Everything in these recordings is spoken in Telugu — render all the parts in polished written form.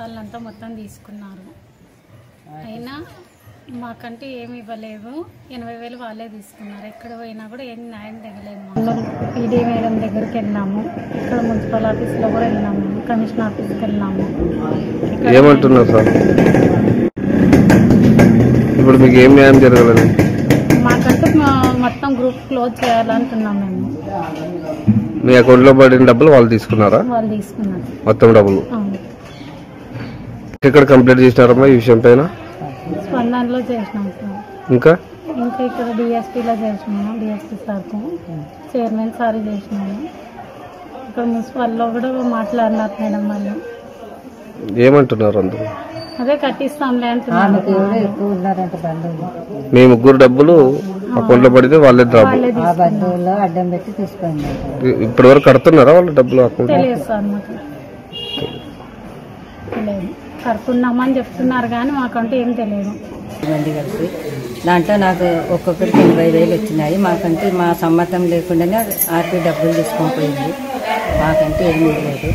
వాళ్ళంతా మొత్తం తీసుకున్నారు. అయినా మాకంటే ఏమి ఇవ్వలేదు. 80,000 వాళ్ళే తీసుకున్నారు. ఎక్కడ పోయినా కూడా ఏం న్యాయం తగ్గలేదు. పీడీ మేడం దగ్గరికి వెళ్ళాము, ఇక్కడ మున్సిపల్ ఆఫీస్లో కూడా వెళ్ళాము, కమిషన్ ఆఫీస్కి వెళ్ళాము. ఏమంటున్నారు సార్? ఇప్పుడు మీకు ఏం న్యాయం జరగలేదు? మాకంటూ మొత్తం గ్రూప్ క్లోజ్ చేయాలంటున్నాం మేము. మీ అకౌంట్లో పడిన డబ్బులు వాళ్ళు తీసుకున్నారా? వాళ్ళు తీసుకున్నారు మొత్తం డబ్బులు. ఎక్కడ కంప్లైంట్ చేసినారమ్మా ఈ విషయం పైన? స్పందనలో చేసినాం సార్. ఇంకా ఇక్కడ డిఎస్పీలో చేసినాము, డిఎస్పీ సార్కు, చైర్మన్ సార్ చేసినాము. ఇక్కడ మున్సిపల్లో కూడా మాట్లాడినారు మేడం వాళ్ళు. ఏమంటున్నారు అందరూ? అదే కట్టిస్తాంలే అంటున్నారు. మీ ముగ్గురు డబ్బులు అకౌంట్లో పడితే వాళ్ళే అడ్డం పెట్టి తీసుకోండి. ఇప్పటి వరకు కడుతున్నారా వాళ్ళు డబ్బులు అకౌంట్? తెలియదు సార్, మాకు తెలియదు. కడుతున్నామని చెప్తున్నారు కానీ మాకంటే ఏం తెలియదు. మంది కలిసి దాంట్లో నాకు ఒక్కొక్కరికి 80,000 వచ్చినాయి. మాకంటే మా సమ్మతం లేకుండానే ఆర్పీ డబ్బులు తీసుకొని పోయింది. మాకంటే ఏమీ లేదు.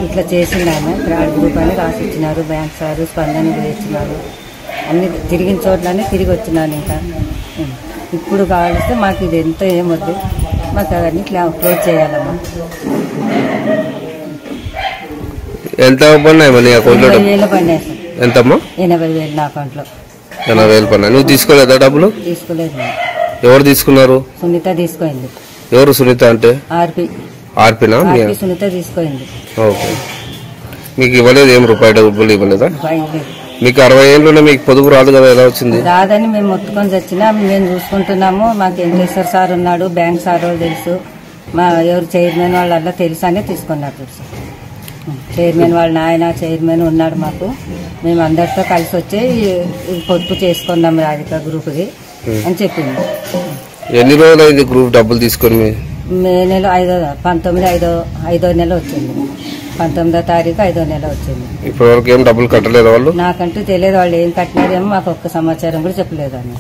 ఇట్లా చేసిండాను. ఫ్రాడ్ గ్రూప్ అని రాసి ఇచ్చినారు. బ్యాంక్ సారు స్పందన ఇచ్చినారు. అన్ని తిరిగిన చోట్లనే తిరిగి వచ్చినాను. ఇంకా ఇప్పుడు కావాలిస్తే మాకు ఇది ఎంతో ఏమొద్దు, మాకు అవన్నీ క్లోజ్ చేయాలమ్మా. ఎంత పడినాయి మన అకౌంట్లో? 80,000 పడినాయి సార్. ఎంతమ్మా? 80,000 నా అకౌంట్లో. 80,000 పడినాయి. నువ్వు తీసుకోలేదా డబ్బులు? తీసుకోలేదు. ఎవరు తీసుకున్నారు? సునీత తీసుకోయింది. ఎవరు సునీత అంటే? ఆర్పీనా? సునీత తీసుకోయింది. ఓకే. మీకు ఇవ్వలేదు? ఏం రూపాయి డబ్బులు ఇవ్వలేదా? మీకు 60 ఏళ్ళలో మీకు పొదుపు రాదు కదా, ఎలా వచ్చింది? రాదని మేము మొత్తుకొని వచ్చినా మేము చూసుకుంటున్నాము. మాకు వెంకటేశ్వర సార్ ఉన్నాడు, బ్యాంక్ సార్ వాళ్ళు తెలుసు, మా ఎవరు చైర్మన్ వాళ్ళ తెలుసు అనే తీసుకున్నారు. చైర్మన్ వాళ్ళ నాయన చైర్మన్ ఉన్నాడు మాకు. మేము అందరితో కలిసి వచ్చి పొదుపు చేసుకున్నాం రాధిక గ్రూప్ది అని చెప్పింది. ఎన్ని రోజులు అయింది గ్రూప్ డబ్బులు తీసుకొని? మే నెల 5వ నెల వచ్చింది. 19వ తారీఖు 5వ నెల వచ్చింది. ఇప్పటి వరకు ఏం డబ్బులు కట్టలేదు వాళ్ళు? నాకంటూ తెలియదు వాళ్ళు ఏం కట్టినారేమో, మాకు ఒక్క సమాచారం కూడా చెప్పలేదు అని.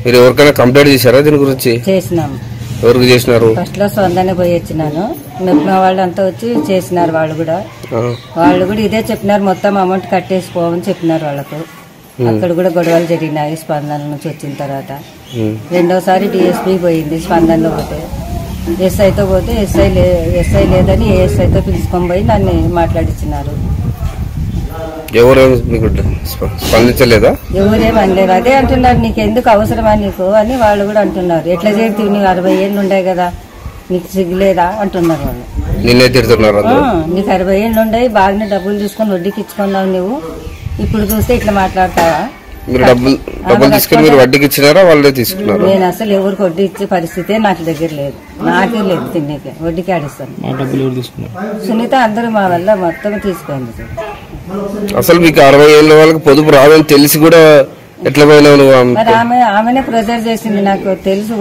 మీరు ఎవరికైనా కంప్లైంట్ చేశారా దీని గురించి? చేసినాము. ఎవరికి చేసినారు? ఫస్ట్ లో సొందనే పోయి వచ్చినాను. మెప్పిన వాళ్ళంతా వచ్చి చేసినారు. వాళ్ళు కూడా ఇదే చెప్పినారు, మొత్తం అమౌంట్ కట్టేసి పోవని చెప్పినారు వాళ్ళకు. అక్కడ కూడా గొడవలు జరిగినాయి స్పందన నుంచి వచ్చిన తర్వాత. రెండోసారి డిఎస్పీ పోయింది స్పందనలో పోతే. ఎస్ఐతో పోతే ఎస్ఐ లేదని ఏఎస్ఐతో పిలుచుకొని పోయి నన్ను మాట్లాడించినారు. ఎవరు స్పందించలేదా? ఎవరేమనలేదు. అదే అంటున్నారు, నీకు ఎందుకు అవసరమా నీకు అని వాళ్ళు కూడా అంటున్నారు. ఎట్లా చేరుతీవి, నీకు 60 ఏళ్ళు ఉండే కదా, నీకు సిగ్గులేదా అంటున్నారు వాళ్ళు. నిన్నే తిడుతున్నారు. నీకు 60 ఏళ్ళు ఉండే, బాగానే డబ్బులు తీసుకొని వడ్డీకి ఇచ్చుకున్నావు నువ్వు, ఇప్పుడు చూస్తే ఇట్లా మాట్లాడతావా? మీరు డబ్బులు తీసుకుని మీరు వడ్డీకి ఇచ్చినారా వాళ్ళే తీసుకున్నారు? నేను అసలు ఎవరికి వడ్డీ ఇచ్చే పరిస్థితే నాకు దగ్గర లేదు. నాకే లేదు తినేకి, వడ్డీకి ఆడిస్తాను. సునీత అందరూ మా వల్ల మొత్తం తీసుకుంది. అసలు మీకు 60 ఏళ్ళ వాళ్ళకి పొదుపు రాదని తెలిసి కూడా ఎట్లా పోయినావు? మరి ఆమెనే ప్రెజర్ చేసింది. నాకు తెలుసు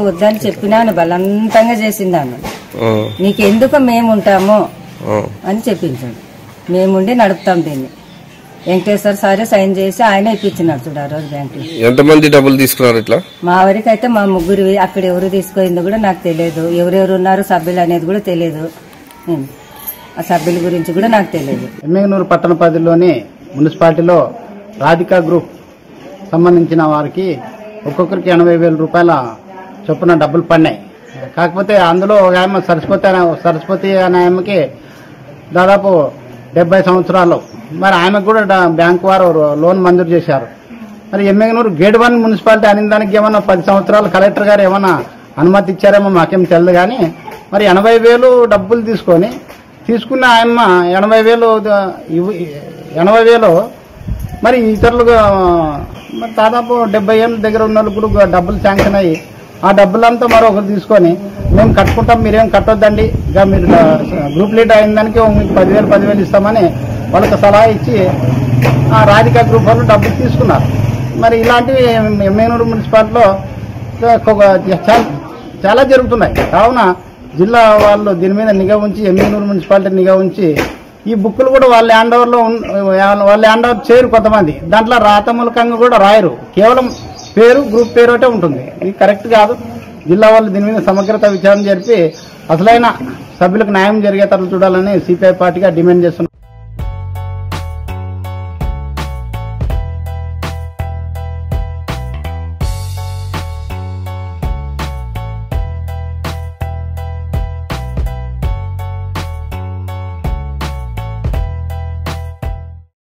వద్దని చెప్పినాను, బలవంతంగా చేసింది ఆమె. నీకెందుకు మేముంటాము అని చెప్పించాడు. మేముండి నడుపుతాం దీన్ని. వెంకటేశ్వర సారే సైన్ చేసి ఆయన ఇప్పించినాడు చూడు ఆ రోజు బ్యాంక్. ఎంతమంది డబ్బులు తీసుకున్నారు ఇట్లా? మా వరకు అయితే మా ముగ్గురు. అక్కడ ఎవరు తీసుకోయిందో కూడా నాకు తెలియదు. ఎవరెవరు ఉన్నారు సభ్యులు అనేది కూడా తెలియదు. ఆ సభ్యుల గురించి కూడా నాకు తెలియదు. ఎమ్మెగనూరు పట్టణ పరిధిలోని మున్సిపాలిటీలో రాధికా గ్రూప్ సంబంధించిన వారికి ఒక్కొక్కరికి 80,000 రూపాయల చొప్పున డబ్బులు పడినాయి. కాకపోతే అందులో ఒక ఆమె సరస్వతి అనే ఆమెకి దాదాపు 70 సంవత్సరాలు. మరి ఆమెకు కూడా బ్యాంకు వారు లోన్ మంజూరు చేశారు. మరి ఎమ్మెగనూరు గేట్ 1 మున్సిపాలిటీ అనే దానికి ఏమన్నా 10 సంవత్సరాలు కలెక్టర్ గారు ఏమన్నా అనుమతి ఇచ్చారేమో మాకేం తెలియదు. కానీ మరి 80,000 డబ్బులు తీసుకున్న ఆయమ్మ 80,000 మరి ఇతరులుగా మరి దాదాపు 70 ఏళ్ళ దగ్గర ఉన్న వాళ్ళు కూడా డబ్బులు శాంక్షన్ అయ్యి ఆ డబ్బులంతా మరొకరు తీసుకొని మేము కట్టుకుంటాం, మీరేం కట్టొద్దండి, ఇక మీరు గ్రూప్ లీడర్ అయిన దానికి మీకు 10,000 ఇస్తామని వాళ్ళకి సలహా ఇచ్చి ఆ రాధికా గ్రూప్ వాళ్ళు డబ్బులు తీసుకున్నారు. మరి ఇలాంటివి ఎమ్మెగనూరు మున్సిపాలిటీలో చాలా జరుగుతున్నాయి. కావున జిల్లా వాళ్ళు దీని మీద నిఘా ఉంచి, ఎమ్మెగనూరు మున్సిపాలిటీ నిఘా ఉంచి ఈ బుక్కులు కూడా వాళ్ళ హ్యాండ్ ఓవర్ చేయరు. కొంతమంది దాంట్లో రాతమూలకంగా కూడా రాయరు, కేవలం గ్రూప్ పేరు ఒకటే ఉంటుంది. ఇది కరెక్ట్ కాదు. జిల్లా వాళ్ళు దీని మీద సమగ్రత విచారణ జరిపి అసలైన సభ్యులకు న్యాయం జరిగేటట్లు చూడాలని సిపిఐ పార్టీగా డిమాండ్ చేస్తున్నారు.